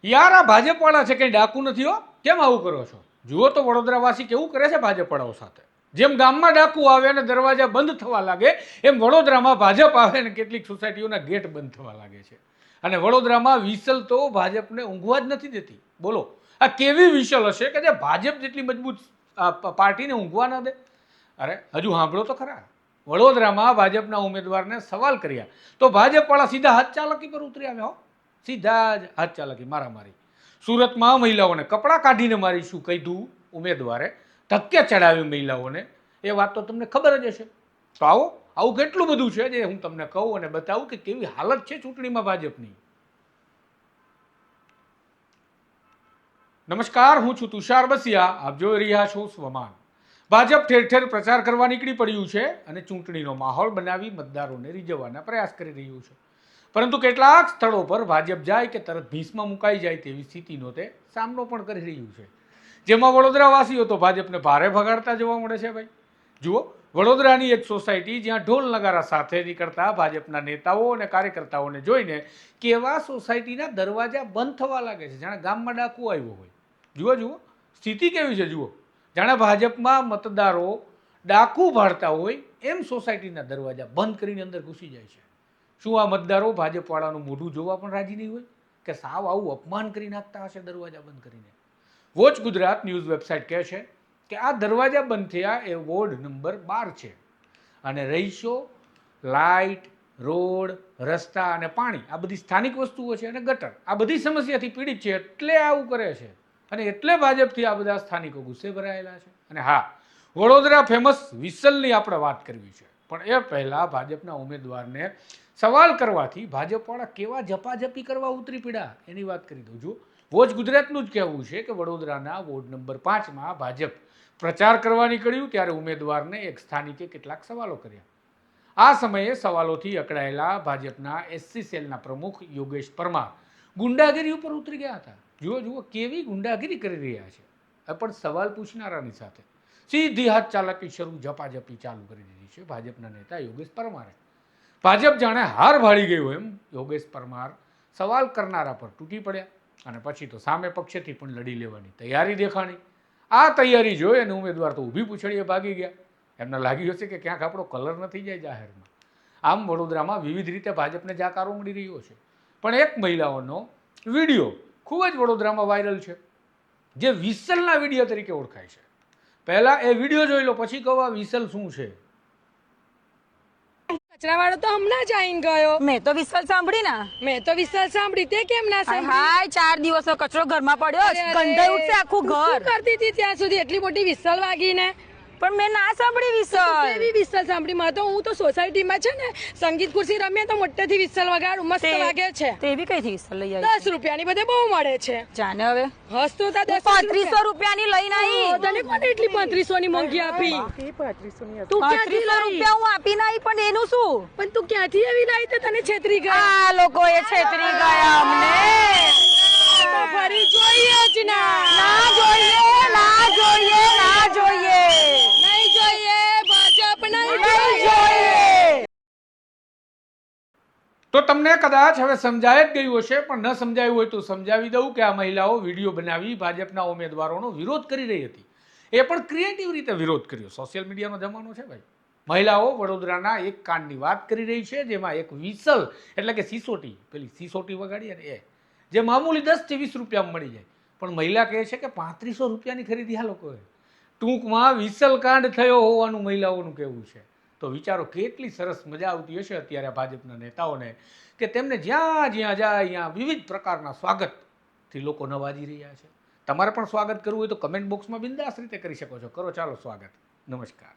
યાર આ ભાજપવાળા છે કંઈ ડાકુ નથી હો. કેમ આવું કરો છો? જુઓ તો વડોદરાવાસી કેવું કરે છે ભાજપવાળાઓ સાથે. જેમ ગામમાં ડાકુ આવે અને દરવાજા બંધ થવા લાગે એમ વડોદરામાં ભાજપ આવે ને કેટલીક સોસાયટીઓના ગેટ બંધ થવા લાગે છે. અને વડોદરામાં વિસલ તો ભાજપને ઊંઘવા જ નથી દેતી. બોલો આ કેવી વિસલ હશે કે જે ભાજપ જેટલી મજબૂત પાર્ટીને ઊંઘવા ન દે? અરે હજુ સાંભળો તો ખરા. વડોદરામાં ભાજપના ઉમેદવારને સવાલ કર્યા તો ભાજપવાળા સીધા હાથ ચાલાકી પર ઉતરી આવ્યા હો. સીધા જ હાથ ચાલાકી મારામારી. સુરતમાં મહિલાઓને કપડાં કાઢીને મારીશું કીધું ઉમેદવારે, ધક્કે ચડાવી મહિલાઓને. એ વાત તો તમને ખબર જ હશે. તો આવું કેટલું બધું છે જે હું તમને કહું અને બતાવું કે કેવી હાલત છે ચૂંટણીમાં ભાજપની. નમસ્કાર, હું છું તુષાર બસિયા. આપ જોઈ રહ્યા છો સ્વમાન. ભાજપ ઠેર ઠેર પ્રચાર કરવા નીકળી પડ્યું છે અને ચૂંટણીનો માહોલ બનાવી મતદારોને રીઝવવાના પ્રયાસ કરી રહ્યું છે. પરંતુ કેટલાક સ્થળો પર ભાજપ જાય કે તરત ભીંસમાં મુકાઈ જાય તેવી સ્થિતિનો તે સામનો પણ કરી રહ્યું છે. જેમાં વડોદરાવાસીઓ તો ભાજપને ભારે ભગાડતા જોવા મળે છે. ભાઈ જુઓ, વડોદરાની એક સોસાયટી જ્યાં ઢોલ નગારા સાથે નીકળતા ભાજપના નેતાઓ અને કાર્યકર્તાઓને જોઈને કેવા સોસાયટીના દરવાજા બંધ થવા લાગે છે, જાણે ગામમાં ડાકુ આવ્યો હોય. જુઓ સ્થિતિ કેવી છે. જુઓ, જાણે ભાજપમાં મતદારો ડાકુ ભાળતા હોય એમ સોસાયટીના દરવાજા બંધ કરીને અંદર ઘૂસી જાય છે. શું આ મતદારો ભાજપવાળાનું મોઢું જોવા પણ રાજી નહીં હોય કે સાવ આવું અપમાન કરી નાખતા હશે દરવાજા બંધ કરીને? વોચ ગુજરાત ન્યૂઝ વેબસાઇટ કહે છે કે આ દરવાજા બંધ થયા એ વોર્ડ નંબર 12 છે અને રહીશો લાઇટ, રોડ, રસ્તા અને પાણી આ બધી સ્થાનિક વસ્તુઓ છે અને ગટર આ બધી સમસ્યાથી પીડિત છે એટલે આવું કરે છે અને એટલે ભાજપથી આ બધા સ્થાનિકો ગુસ્સે ભરાયેલા છે. અને હા, વડોદરા ફેમસ વિસલની આપણે વાત કરવી છે, પણ એ પહેલાં ભાજપના ઉમેદવારને સવાલ કરવાથી ભાજપવાળા કેવા ઝપાઝપી કરવા ઉતરી પડ્યા એની વાત કરી દઉં. જો વોચ ગુજરાતનું જ કહેવું છે કે વડોદરાના વોર્ડ નંબર 5માં ભાજપ પ્રચાર કરવા નીકળ્યું ત્યારે ઉમેદવારને એક સ્થાનિકે કેટલાક સવાલો કર્યા. આ સમયે સવાલોથી અકળાયેલા ભાજપના એસસી સેલના પ્રમુખ યોગેશ પરમાર ગુંડાગીરી ઉપર ઉતરી ગયા હતા. જુઓ કેવી ગુંડાગીરી કરી રહ્યા છે. પણ સવાલ પૂછનારાની સાથે સીધી હાથ ચાલાકી શરૂ, ઝપાઝપી ચાલુ કરી દીધી છે ભાજપના નેતા યોગેશ પરમારે. ભાજપ જાણે હાર ભાળી ગયું એમ યોગેશ પરમાર સવાલ કરનારા પર તૂટી પડ્યા અને પછી તો સામે પક્ષેથી પણ લડી લેવાની તૈયારી દેખાણી. આ તૈયારી જોઈ અને ઉમેદવાર તો ઊભી પૂછડીએ ભાગી ગયા. એમને લાગ્યું હશે કે ક્યાંક આપણો કલર ન થઈ જાય જાહેરમાં. આમ વડોદરામાં વિવિધ રીતે ભાજપને જાકારો મળી રહ્યો છે. પણ એક મહિલાઓનો વિડીયો ખૂબ જ વડોદરામાં વાયરલ છે જે વિસલના વિડીયો તરીકે ઓળખાય છે. પહેલા એ વિડીયો જોઈ લો પછી કહો આ વિસલ શું છે. કચરાવાળો તો હમણાં જ આઈને ગયો. મેં તો વિસલ સાંભળી ના. મેં તો વિસલ સાંભળી, તે કેમ ના સાંભળી? હાય 4 દિવસનો કચરો ઘરમાં પડ્યો, ગંધાઈ ઉઠશે આખું ઘર. શું કરતી હતી ત્યાં સુધી એટલી મોટી વિસલ વાગીને? પણ મેં ના સાંભળી વિસલ. કેવી વિસલ સાંભળી? માં તો હું તો સોસાયટીમાં છે ને સંગીત ખુરશી રમીએ તો મોટેથી વિસલ વગાડું, મસ્ત વાગે છે. તેવી કઈથી વિસલ લઈ આવી? 10 રૂપિયાની બધે બહુ મળે છે. જાને હવે હસતો તા 3500 રૂપિયાની લઈને આવી. તને કોને એટલી 3500 ની મોંઘી આપી? તું 3500 રૂપિયા હું આપી ના આવી, પણ એનું શું? પણ તું ક્યાંથી એવી લાવી તે તને છેતરી ગયા? આ લોકોએ છેતરી ગયા અમને. તો ફરી જોઈએ જ ના. ના જોઈએ, ના જોઈએ, ના જોઈએ. નહીં જોઈએ ભાજપ, નહીં જોઈએ. તો તમને કદાચ હવે સમજાય જ ગયું હશે, પણ ન સમજાયું હોય તો સમજાવી દઉં કે આ મહિલાઓ વિડીયો બનાવી ભાજપના ઉમેદવારોનો વિરોધ કરી રહી હતી. એ પણ ક્રિએટિવ રીતે વિરોધ કર્યો. સોશિયલ મીડિયાનો જમાનો છે ભાઈ. મહિલાઓ વડોદરાના એક કાંડની વાત કરી રહી છે જેમાં એક વિસલ એટલે કે સિસોટી, પેલી સિસોટી વગાડીએ ને એ જે મામૂલી 10 થી 20 રૂપિયામાં મળી જાય, પણ મહિલા કહે છે કે 3500 રૂપિયાની ખરીદી આ લોકોએ. ટૂંકમાં વિસલ કાંડ થયો હોવાનું મહિલાઓનું કહેવું છે. તો વિચારો કેટલી સરસ મજા આવતી હશે અત્યારે ભાજપના નેતાઓને કે તેમને જ્યાં જાય અહીંયા વિવિધ પ્રકારના સ્વાગતથી લોકો નવાજી રહ્યા છે. તમારે પણ સ્વાગત કરવું હોય તો કમેન્ટ બોક્સમાં બિંદાસ રીતે કરી શકો છો. કરો ચાલો સ્વાગત. નમસ્કાર.